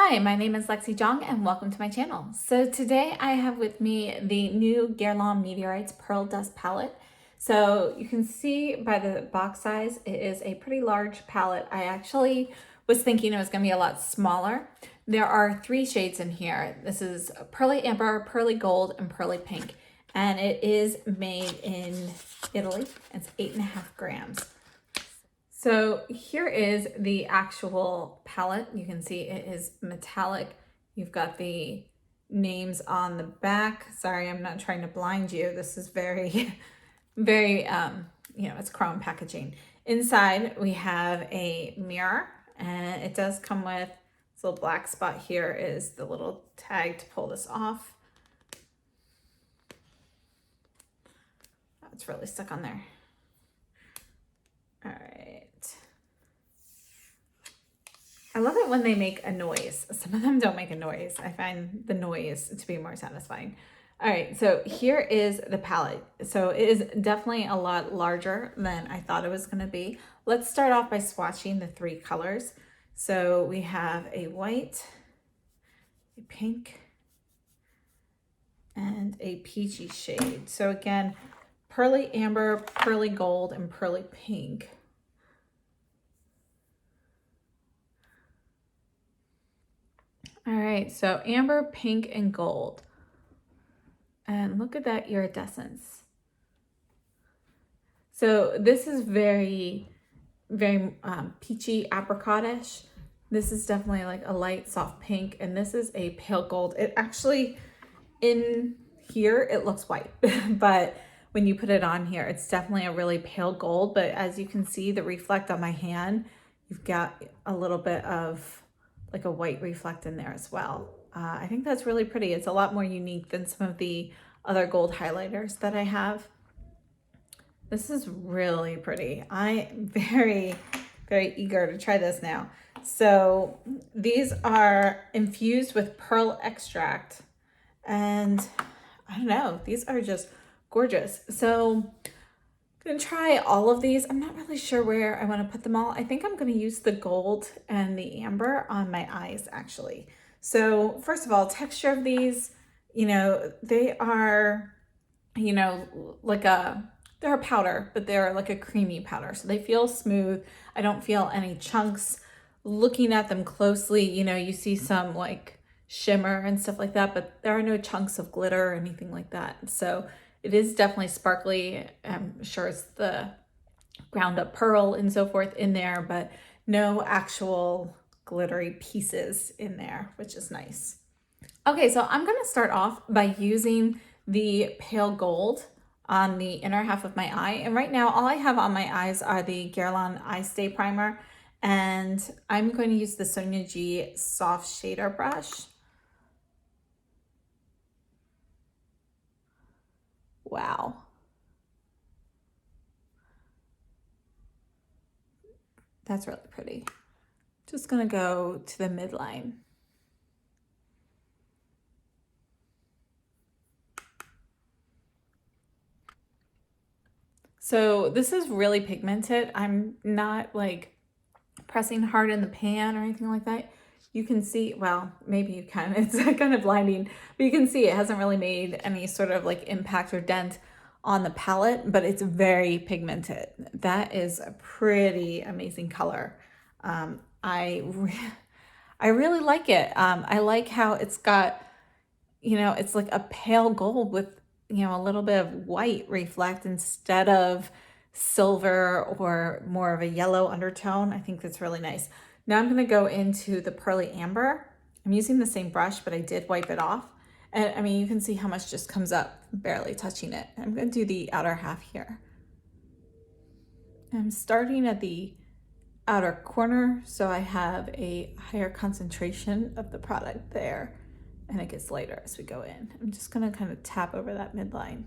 Hi, my name is Lexi Jong and welcome to my channel. So today I have with me the new GUERLAIN Meteorites Pearl Dust Palette. So you can see by the box size, it is a pretty large palette. I actually was thinking it was going to be a lot smaller. There are 3 shades in here. This is Pearly Amber, Pearly Gold, and Pearly Pink. And it is made in Italy. It's 8.5 grams. So here is the actual palette. You can see it is metallic. You've got the names on the back. Sorry, I'm not trying to blind you. This is very, very, it's chrome packaging. Inside we have a mirror, and it does come with this little black spot here is the little tag to pull this off. Oh, it's really stuck on there. All right. I love it when they make a noise. Some of them don't make a noise. I find the noise to be more satisfying. All right, so here is the palette. So it is definitely a lot larger than I thought it was gonna be. Let's start off by swatching the 3 colors. So we have a white, a pink, and a peachy shade. So again, Pearly Amber, Pearly Gold, and Pearly Pink. All right, so amber, pink, and gold. And look at that iridescence. So this is very, very peachy apricot-ish. This is definitely like a light, soft pink, and this is a pale gold. It actually, in here, it looks white, but when you put it on here, it's definitely a really pale gold. But as you can see, the reflect on my hand, you've got a little bit of like a white reflect in there as well. I think that's really pretty. It's a lot more unique than some of the other gold highlighters that I have. This is really pretty. I'm very, very eager to try this now. So these are infused with pearl extract, and I don't know, these are just gorgeous. So I'm gonna try all of these. I'm not really sure where I want to put them all. I think I'm going to use the gold and the amber on my eyes actually. So first of all, texture of these, they are, they're a powder, but they're like a creamy powder. So they feel smooth. I don't feel any chunks. Looking at them closely, you see some like shimmer and stuff like that, but there are no chunks of glitter or anything like that. So it is definitely sparkly. I'm sure it's the ground up pearl and so forth in there, but no actual glittery pieces in there, which is nice. Okay, so I'm gonna start off by using the pale gold on the inner half of my eye. And right now, all I have on my eyes are the GUERLAIN Eye Stay Primer. And I'm going to use the Sonia G Soft Shader Brush. Wow. That's really pretty. Just gonna go to the midline. So this is really pigmented. I'm not like pressing hard in the pan or anything like that. You can see, well, maybe you can, it's kind of blinding, but you can see it hasn't really made any sort of like impact or dent on the palette, but it's very pigmented. That is a pretty amazing color. I really like it. I like how it's got, it's like a pale gold with, a little bit of white reflect instead of silver or more of a yellow undertone. I think that's really nice. Now I'm going to go into the Pearly Amber. I'm using the same brush, but I did wipe it off. And I mean, you can see how much just comes up, barely touching it. I'm going to do the outer half here. I'm starting at the outer corner, so I have a higher concentration of the product there, and it gets lighter as we go in. I'm just going to kind of tap over that midline.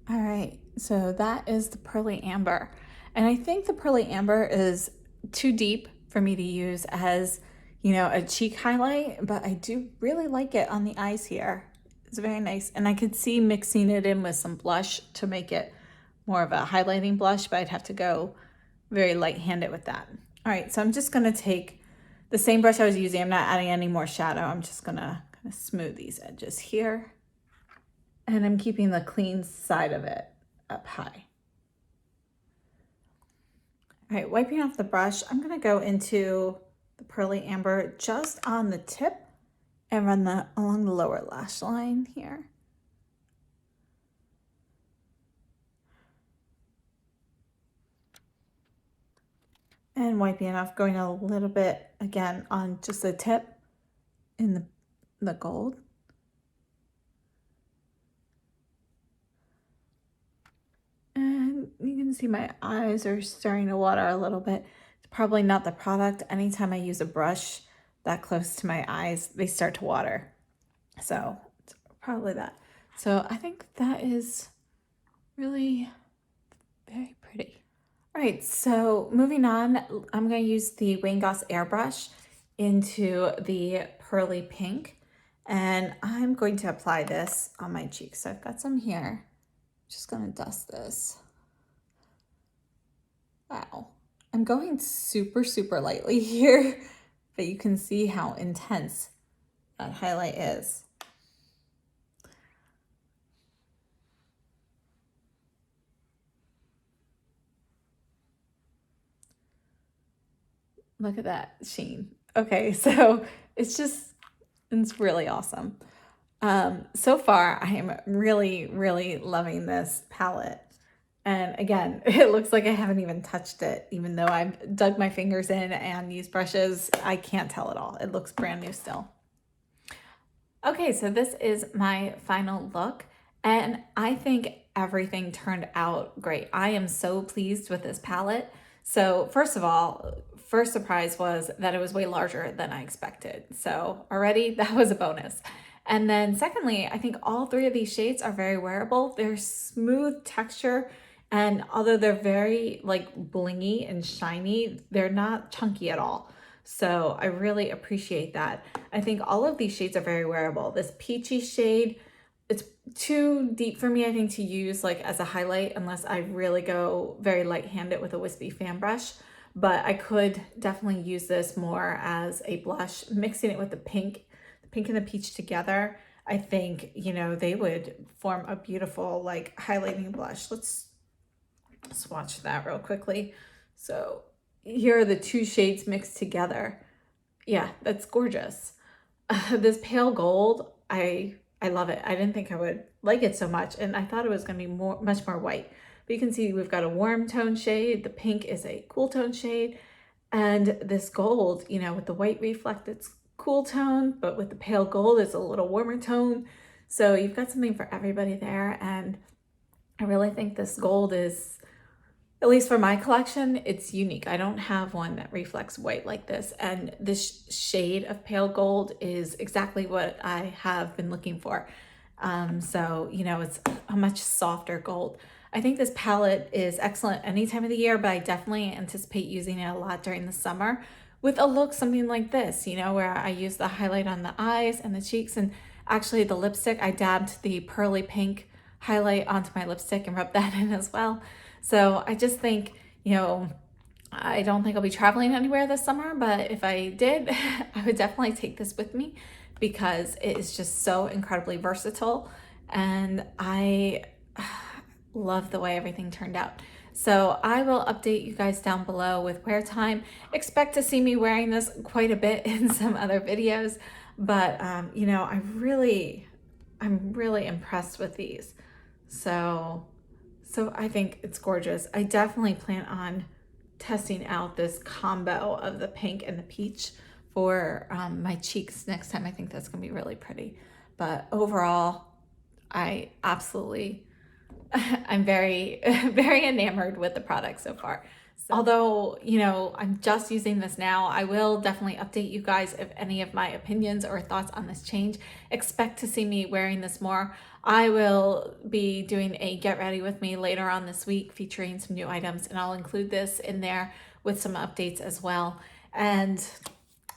All right, so that is the Pearly Amber. And I think the Pearly Amber is too deep for me to use as, a cheek highlight, but I do really like it on the eyes here. It's very nice. And I could see mixing it in with some blush to make it more of a highlighting blush, but I'd have to go very light-handed with that. All right, so I'm just gonna take the same brush I was using. I'm not adding any more shadow. I'm just gonna kind of smooth these edges here. And I'm keeping the clean side of it up high. All right, wiping off the brush, I'm gonna go into the Pearly Amber just on the tip and run that along the lower lash line here. And wiping it off, going a little bit again on just the tip in the gold. And you can see my eyes are starting to water a little bit. It's probably not the product. Anytime I use a brush that close to my eyes, they start to water. So it's probably that. So I think that is really very pretty. All right, so moving on, I'm going to use the Wayne Goss airbrush into the pearly pink, and I'm going to apply this on my cheeks. So I've got some here. Just going to dust this. Wow, I'm going super, super lightly here, but you can see how intense that highlight is. Look at that sheen. Okay, so it's really awesome. So far, I am really, really loving this palette. And again, it looks like I haven't even touched it, even though I've dug my fingers in and used brushes. I can't tell at all. It looks brand new still. Okay, so this is my final look, and I think everything turned out great. I am so pleased with this palette. So first of all, first surprise was that it was way larger than I expected. So already that was a bonus. And then secondly, I think all three of these shades are very wearable. They're smooth texture, and although they're very like blingy and shiny, they're not chunky at all. So I really appreciate that. I think all of these shades are very wearable. This peachy shade, it's too deep for me, I think, to use like as a highlight unless I really go very light-handed with a wispy fan brush. But I could definitely use this more as a blush, mixing it with the pink and the peach together. I think, you know, they would form a beautiful like highlighting blush. Let's swatch that real quickly. So here are the two shades mixed together. Yeah, that's gorgeous. This pale gold, I love it. I didn't think I would like it so much, and I thought it was going to be much more white. But you can see we've got a warm tone shade. The pink is a cool tone shade, and this gold, you know, with the white reflect, it's cool tone, but with the pale gold, it's a little warmer tone. So you've got something for everybody there, and I really think this gold is, at least for my collection, it's unique. I don't have one that reflects white like this. And this shade of pale gold is exactly what I have been looking for. So, you know, it's a much softer gold. I think this palette is excellent any time of the year, but I definitely anticipate using it a lot during the summer with a look something like this, you know, where I use the highlight on the eyes and the cheeks, and actually the lipstick, I dabbed the pearly pink highlight onto my lipstick and rubbed that in as well. So I just think, you know, I don't think I'll be traveling anywhere this summer, but if I did, I would definitely take this with me because it is just so incredibly versatile, and I love the way everything turned out. So I will update you guys down below with wear time. Expect to see me wearing this quite a bit in some other videos, but you know, I'm really impressed with these. So I think it's gorgeous. I definitely plan on testing out this combo of the pink and the peach for my cheeks next time. I think that's gonna be really pretty. But overall, I absolutely, I'm very, very enamored with the product so far. So, although, you know, I'm just using this now, I will definitely update you guys if any of my opinions or thoughts on this change. Expect to see me wearing this more. I will be doing a get ready with me later on this week featuring some new items, and I'll include this in there with some updates as well. And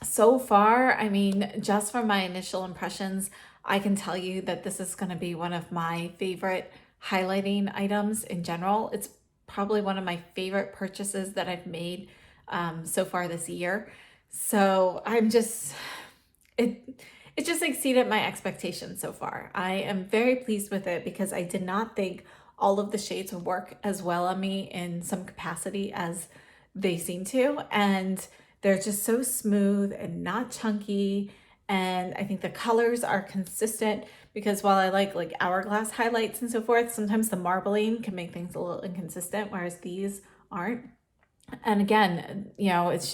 so far, I mean, just from my initial impressions, I can tell you that this is going to be one of my favorite highlighting items in general. It's probably one of my favorite purchases that I've made so far this year. So I'm just, it just exceeded my expectations so far. I am very pleased with it because I did not think all of the shades would work as well on me in some capacity as they seem to. And they're just so smooth and not chunky. And I think the colors are consistent because while I like hourglass highlights and so forth, sometimes the marbling can make things a little inconsistent, whereas these aren't. And again, you know, it's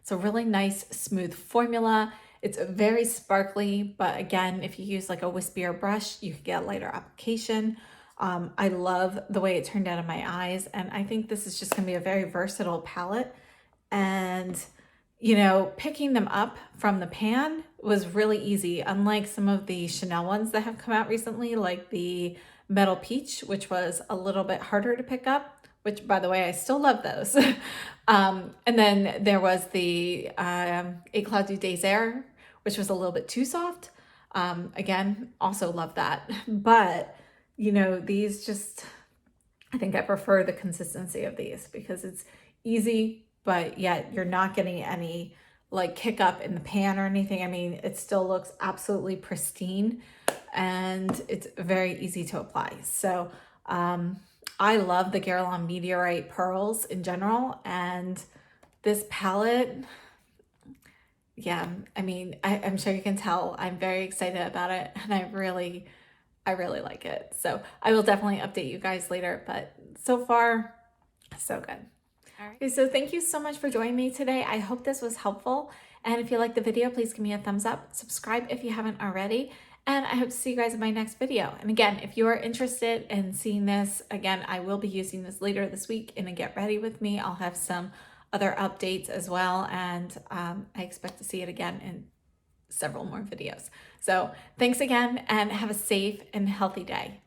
a really nice, smooth formula. It's very sparkly, but again, if you use like a wispier brush, you can get a lighter application. I love the way it turned out in my eyes, and I think this is just gonna be a very versatile palette. And, you know, picking them up from the pan was really easy, unlike some of the Chanel ones that have come out recently, like the Metal Peach, which was a little bit harder to pick up, which, by the way, I still love those. And then there was the Éclat du Désert, which was a little bit too soft. Again, also love that. But, you know, these just, I think I prefer the consistency of these because it's easy, but yet you're not getting any like kick up in the pan or anything. I mean, it still looks absolutely pristine and it's very easy to apply. So, I love the GUERLAIN Meteorite pearls in general, and this palette, yeah, I mean, I'm sure you can tell I'm very excited about it, and I really like it. So I will definitely update you guys later, but so far, so good. All right. So thank you so much for joining me today. I hope this was helpful, and if you liked the video, please give me a thumbs up, subscribe if you haven't already, and I hope to see you guys in my next video. And again, if you are interested in seeing this, again, I will be using this later this week in a Get Ready With Me. I'll have some other updates as well, and I expect to see it again in several more videos. So thanks again, and have a safe and healthy day.